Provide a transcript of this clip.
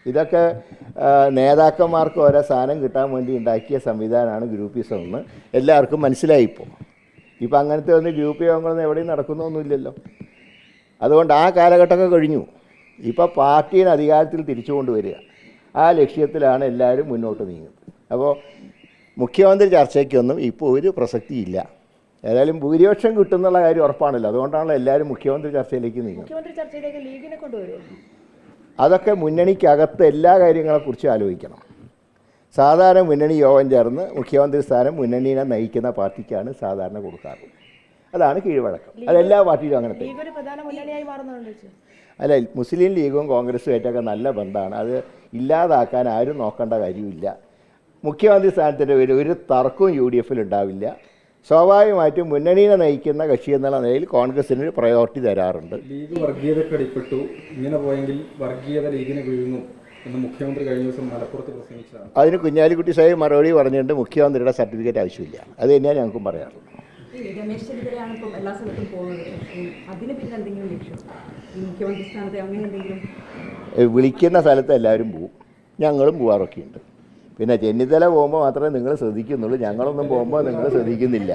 ഇതൊക്കെ നേതാക്കന്മാർക്ക് ഓരോ സാധനം കിട്ടാൻ വേണ്ടി ഉണ്ടാക്കിയ സംവിധാനമാണ് ഗ്രൂപ്പിസം എന്ന് എല്ലാവർക്കും മനസ്സിലായിപ്പോൾ. ഇപ്പം അങ്ങനത്തെ ഒന്ന് ഗ്രൂപ്പ് യോഗങ്ങളൊന്നും എവിടെയും നടക്കുന്നൊന്നുമില്ലല്ലോ. അതുകൊണ്ട് ആ കാലഘട്ടമൊക്കെ കഴിഞ്ഞു. ഇപ്പോൾ പാർട്ടീനെ അധികാരത്തിൽ തിരിച്ചു കൊണ്ടുവരിക, ആ ലക്ഷ്യത്തിലാണ് എല്ലാവരും മുന്നോട്ട് നീങ്ങുന്നത്. അപ്പോൾ മുഖ്യമന്ത്രി ചർച്ചയ്ക്കൊന്നും ഇപ്പോൾ ഒരു പ്രസക്തിയില്ല. ഏതായാലും ഭൂരിപക്ഷം കിട്ടുന്നുള്ള കാര്യം ഉറപ്പാണല്ലോ. അതുകൊണ്ടാണല്ലോ എല്ലാവരും മുഖ്യമന്ത്രി ചർച്ചയിലേക്ക് നീങ്ങുന്നത്. അതൊക്കെ മുന്നണിക്കകത്ത് എല്ലാ കാര്യങ്ങളെക്കുറിച്ചും ആലോചിക്കണം. സാധാരണ മുന്നണി യോഗം ചേർന്ന് മുഖ്യമന്ത്രി സ്ഥാനം മുന്നണിയെ നയിക്കുന്ന പാർട്ടിക്കാണ് സാധാരണ കൊടുക്കാറുള്ളത്. അതാണ് കീഴ്വഴക്കം. അതെല്ലാ പാർട്ടിയിലും അങ്ങനത്തെ. അല്ല, മുസ്ലിം ലീഗും കോൺഗ്രസുമായിട്ടൊക്കെ നല്ല ബന്ധമാണ്. അത് ഇല്ലാതാക്കാൻ ആരും നോക്കേണ്ട കാര്യമില്ല. മുഖ്യമന്ത്രി സ്ഥാനത്തിൻ്റെ പേരിൽ ഒരു തർക്കവും UDF ഉണ്ടാവില്ല. സ്വാഭാവികമായിട്ടും മുന്നണിയെ നയിക്കുന്ന കക്ഷി എന്നുള്ള നിലയിൽ കോൺഗ്രസിന് ഒരു പ്രയോറിറ്റി തരാറുണ്ട്. ലീഗ് വർഗീയതയ്ക്ക് അടിപ്പെട്ടു, ഇങ്ങനെ പോയെങ്കിൽ വർഗീയത ലീഗിന് വീഴുന്നു എന്ന് മുഖ്യമന്ത്രി കഴിഞ്ഞ ദിവസം മലപ്പുറത്ത് പ്രസംഗിച്ചതാണ്. അതിന് കുഞ്ഞാലിക്കുട്ടി സാഹിബ് മറുപടി പറഞ്ഞിട്ടുണ്ട്, മുഖ്യമന്ത്രിയുടെ സർട്ടിഫിക്കറ്റ് ആവശ്യമില്ല. അത് തന്നെയാണ് ഞങ്ങൾക്കും പറയാറുള്ളത്. വിളിക്കുന്ന സ്ഥലത്ത് എല്ലാവരും പോവും, ഞങ്ങളും പോവാറൊക്കെ ഉണ്ട്. പിന്നെ ചെന്നിത്തല പോകുമ്പോൾ മാത്രമേ നിങ്ങൾ ശ്രദ്ധിക്കുന്നുള്ളൂ, ഞങ്ങളൊന്നും പോകുമ്പോൾ നിങ്ങൾ ശ്രദ്ധിക്കുന്നില്ല.